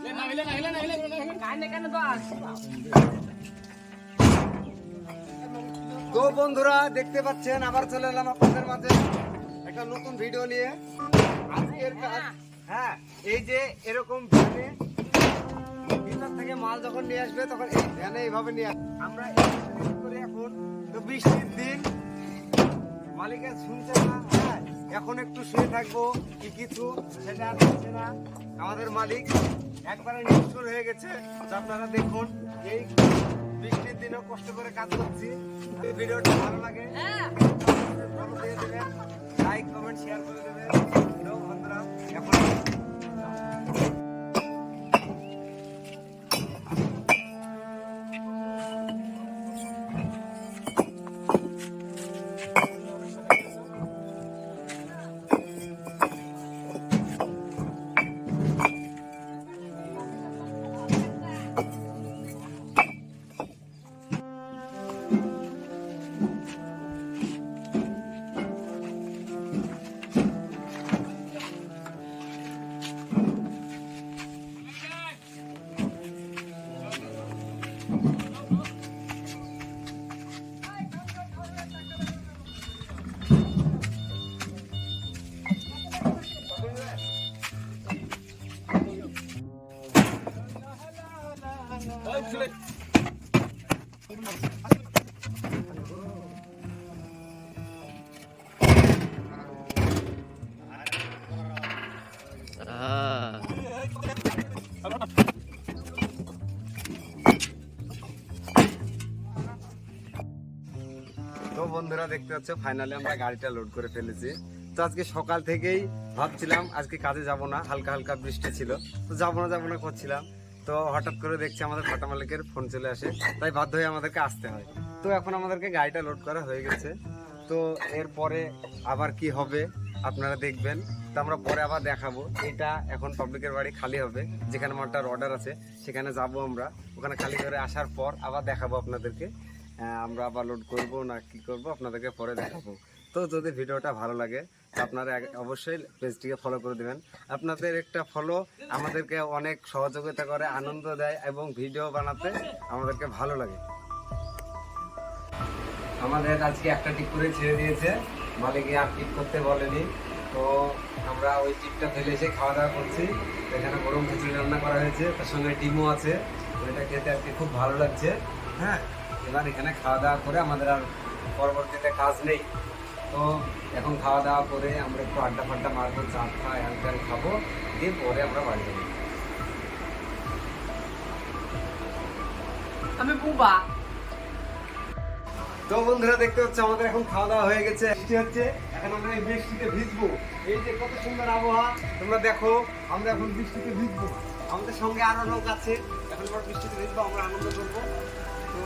তো বন্ধুরা দেখতে পাচ্ছেন আবার চলে এলাম আপনাদের মাঝে একটা নতুন ভিডিও নিয়ে। আজকের কাজ এই যে এরকম ভ্যানে ভিতর থেকে মাল যখন নিয়ে আসবে তখন এই ভ্যানে এইভাবে নিয়ে আমরা করে এখন তো বৃষ্টির দিন মালিকের শুনছে না, এখন একটু শুয়ে থাকবো কি কিছু সেটা আর হচ্ছে না। আমাদের মালিক একবারে নিষ্ঠুর হয়ে গেছে। আপনারা দেখুন এই বৃষ্টির দিনেও কষ্ট করে কাজ করছি। ভিডিওটা ভালো লাগে ফলো দিয়ে দেবেন, লাইক কমেন্ট শেয়ার করে দেবেন। বন্ধুরা এখন তো বন্ধুরা দেখতে পাচ্ছ ফাইনালি আমরা গাড়িটা লোড করে ফেলেছি। তো আজকে সকাল থেকেই ভাবছিলাম আজকে কাজে যাব না, হালকা হালকা বৃষ্টি ছিল, তো যাবো না করছিলাম। তো হঠাৎ করে দেখছি আমাদের ফাটা মালিকের ফোন চলে আসে, তাই বাধ্য হয়ে আমাদেরকে আসতে হয়। তো এখন আমাদেরকে গাড়িটা লোড করা হয়ে গেছে। তো এরপরে আবার কি হবে আপনারা দেখবেন। তো আমরা পরে আবার দেখাবো। এটা এখন পাবলিকের বাড়ি খালি হবে, যেখানে মালটার অর্ডার আছে সেখানে যাব আমরা। ওখানে খালি করে আসার পর আবার দেখাবো আপনাদেরকে আমরা আবার লোড করব না কি করব আপনাদেরকে পরে দেখাবো। তো যদি ভিডিওটা ভালো লাগে আপনারা অবশ্যই পেজটিকে ফলো করে দেবেন। আপনাদের একটা ফলো আমাদেরকে অনেক সহযোগিতা করে, আনন্দ দেয় এবং ভিডিও বানাতে আমাদেরকে ভালো লাগে। আমাদের আজকে একটা টিপ করে ছেড়ে দিয়েছে, মালিক আর টিপ করতে বলেনি। তো আমরা ওই টিপটা ফেলে এসে খাওয়া দাওয়া করছি। এখানে গরম খিচুড়ি রান্না করা হয়েছে, তার সঙ্গে ডিমও আছে। ওইটা খেতে আজকে খুব ভালো লাগছে। এবার এখানে খাওয়া দাওয়া করে আমাদের আর পরবর্তীতে কাজ নেই। তো এখন খাওয়া দাওয়া করে আমরা একটু আড্ডা ফাড্ডা মারবো, চা খাবো, দিয়ে পরে আমরা বাড়ি যাবো। আমি বুবা। তো বন্ধুরা দেখতে হচ্ছে আমাদের এখন খাওয়া দাওয়া হয়ে গেছে, বৃষ্টি হচ্ছে, এখন আমরা এই বৃষ্টিতে ভিজবো। এই যে কত সুন্দর আবহাওয়া তোমরা দেখো, আমরা এখন বৃষ্টিতে ভিজবো। আমাদের সঙ্গে আরো লোক আছে, এখন আমরা বৃষ্টিতে ভিজবো, আমরা আনন্দ করবো। তো